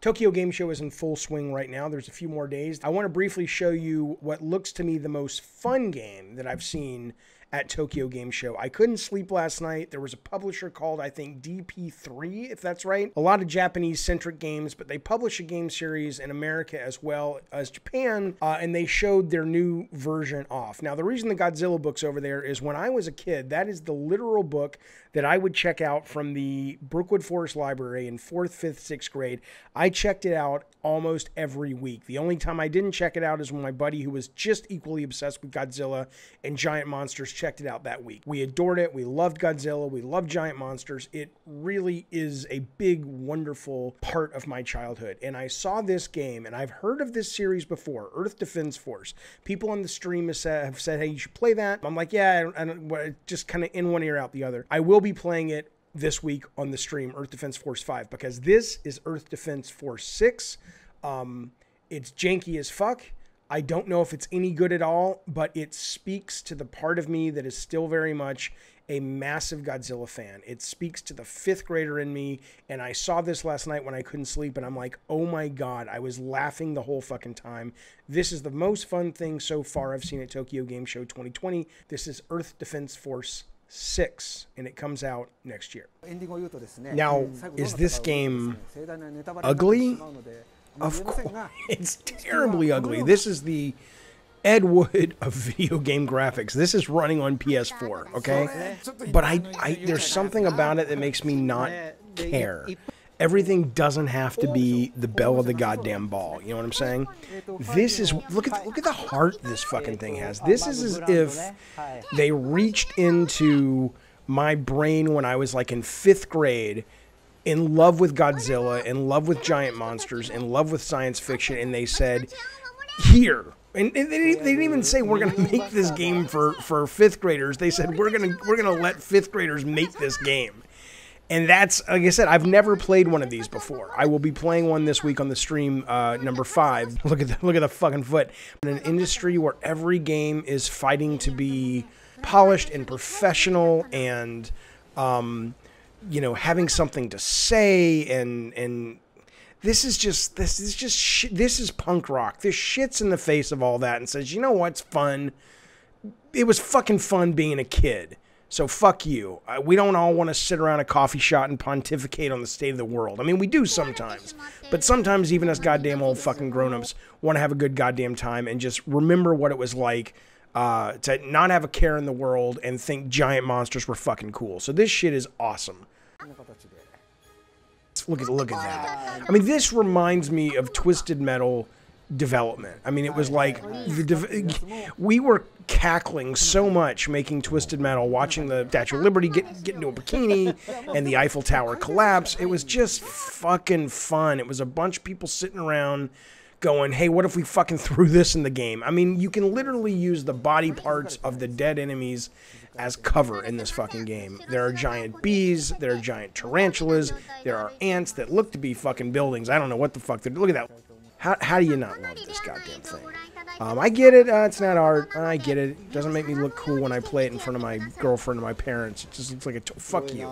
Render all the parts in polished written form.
Tokyo Game Show is in full swing right now. There's a few more days. I want to briefly show you what looks to me the most fun game that I've seen at Tokyo Game Show. I couldn't sleep last night. There was a publisher called, I think, DP3, if that's right. A lot of Japanese-centric games, but they publish a game series in America as well as Japan, and they showed their new version off. Now, the reason the Godzilla book's over there is when I was a kid, that is the literal book that I would check out from the Brookwood Forest Library in 4th, 5th, 6th grade. I checked it out almost every week. The only time I didn't check it out is when my buddy, who was just equally obsessed with Godzilla and giant monsters, checked it out that week. We adored it. We loved Godzilla. We loved giant monsters. It really is a big, wonderful part of my childhood. And I saw this game, and I've heard of this series before, Earth Defense Force. People on the stream have said, hey, you should play that. I'm like, yeah, and just kind of in one ear, out the other. I will be playing it this week on the stream, Earth Defense Force 5, because this is Earth Defense Force 6. It's janky as fuck. I don't know if it's any good at all, but it speaks to the part of me that is still very much a massive Godzilla fan. It speaks to the 5th grader in me, and I saw this last night when I couldn't sleep, and I'm like, oh my God, I was laughing the whole fucking time. This is the most fun thing so far I've seen at Tokyo Game Show 2020. This is Earth Defense Force 6, and it comes out next year. Now, is this game ugly? Of course, it's terribly ugly. This is the Ed Wood of video game graphics. This is running on PS4, okay? But there's something about it that makes me not care. Everything doesn't have to be the bell of the goddamn ball. You know what I'm saying? This is, look at the heart this fucking thing has. This is as if they reached into my brain when I was like in 5th grade, in love with Godzilla, in love with giant monsters, in love with science fiction, and they said, here. And they didn't even say we're gonna make this game for 5th graders. They said we're gonna let 5th graders make this game. And that's, like I said, I've never played one of these before. I will be playing one this week on the stream, number 5. Look at the fucking foot. In an industry where every game is fighting to be polished and professional and you know, having something to say, and this is punk rock. This shits in the face of all that and says, you know what's fun? It was fucking fun being a kid. So fuck you. We don't all want to sit around a coffee shop and pontificate on the state of the world. I mean, we do sometimes, but sometimes even us goddamn old fucking grown-ups want to have a good goddamn time and just remember what it was like to not have a care in the world and think giant monsters were fucking cool. So this shit is awesome. Look at that. I mean, this reminds me of Twisted Metal development. I mean, it was like we were cackling so much making Twisted Metal, watching the Statue of Liberty get into a bikini and the Eiffel Tower collapse. It was just fucking fun. It was a bunch of people sitting around going, hey, what if we fucking threw this in the game? I mean, you can literally use the body parts of the dead enemies as cover in this fucking game. There are giant bees, there are giant tarantulas, there are ants that look to be fucking buildings. I don't know what the fuck they're, look at that. How do you not love this goddamn thing? I get it, it's not art, I get it. It doesn't make me look cool when I play it in front of my girlfriend and my parents. It just looks like a, fuck you.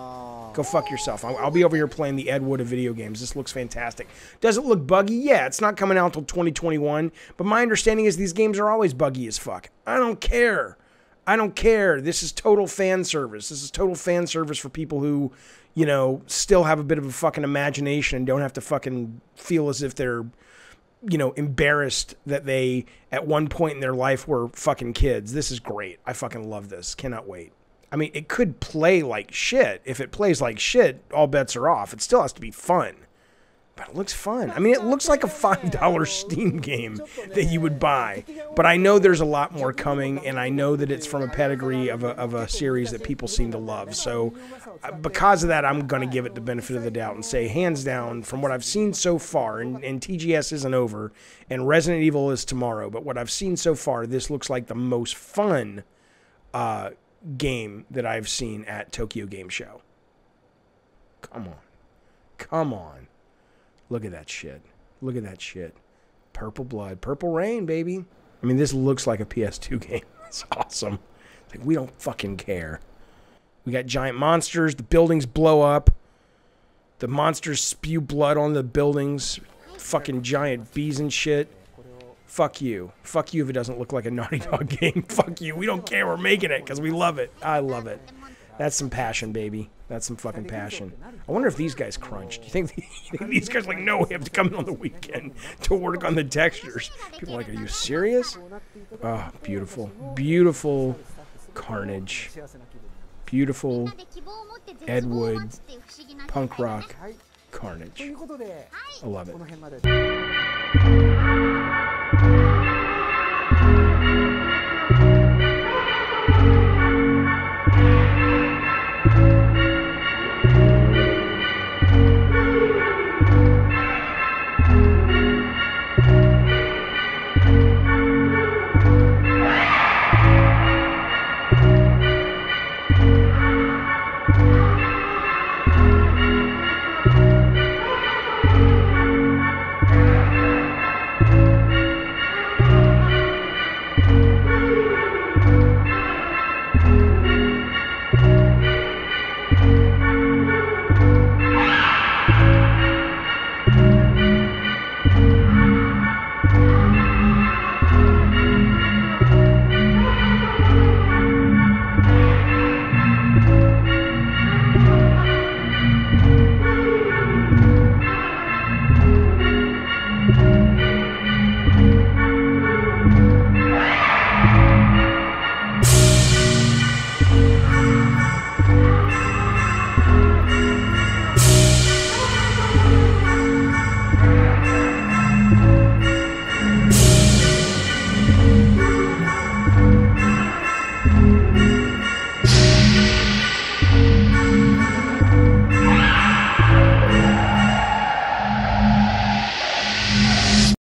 Go fuck yourself. I'll be over here playing the Ed Wood of video games. This looks fantastic. Does it look buggy? Yeah, it's not coming out until 2021, but my understanding is these games are always buggy as fuck. I don't care. I don't care. This is total fan service. This is total fan service for people who, you know, still have a bit of a fucking imagination and don't have to fucking feel as if they're, you know, embarrassed that they, at one point in their life, were fucking kids. This is great. I fucking love this. Cannot wait. I mean, it could play like shit. If it plays like shit, all bets are off. It still has to be fun. But it looks fun. I mean, it looks like a $5 Steam game that you would buy. But I know there's a lot more coming, and I know that it's from a pedigree of a series that people seem to love. So because of that, I'm going to give it the benefit of the doubt and say, hands down, from what I've seen so far, and TGS isn't over, and Resident Evil is tomorrow, but what I've seen so far, this looks like the most fun game that I've seen at Tokyo Game Show. Come on. Come on. Look at that shit. Look at that shit. Purple blood. Purple rain, baby. I mean, this looks like a PS2 game. It's awesome. It's like, we don't fucking care. We got giant monsters. The buildings blow up. The monsters spew blood on the buildings. fucking giant bees and shit. Fuck you. Fuck you if it doesn't look like a Naughty Dog game. Fuck you. We don't care. We're making it because we love it. I love it. That's some passion, baby. That's some fucking passion. I wonder if these guys crunched. Do you think these guys are like, no, we have to come in on the weekend to work on the textures? People are like, are you serious? Oh, beautiful. Beautiful carnage. Beautiful Ed Wood punk rock carnage. I love it.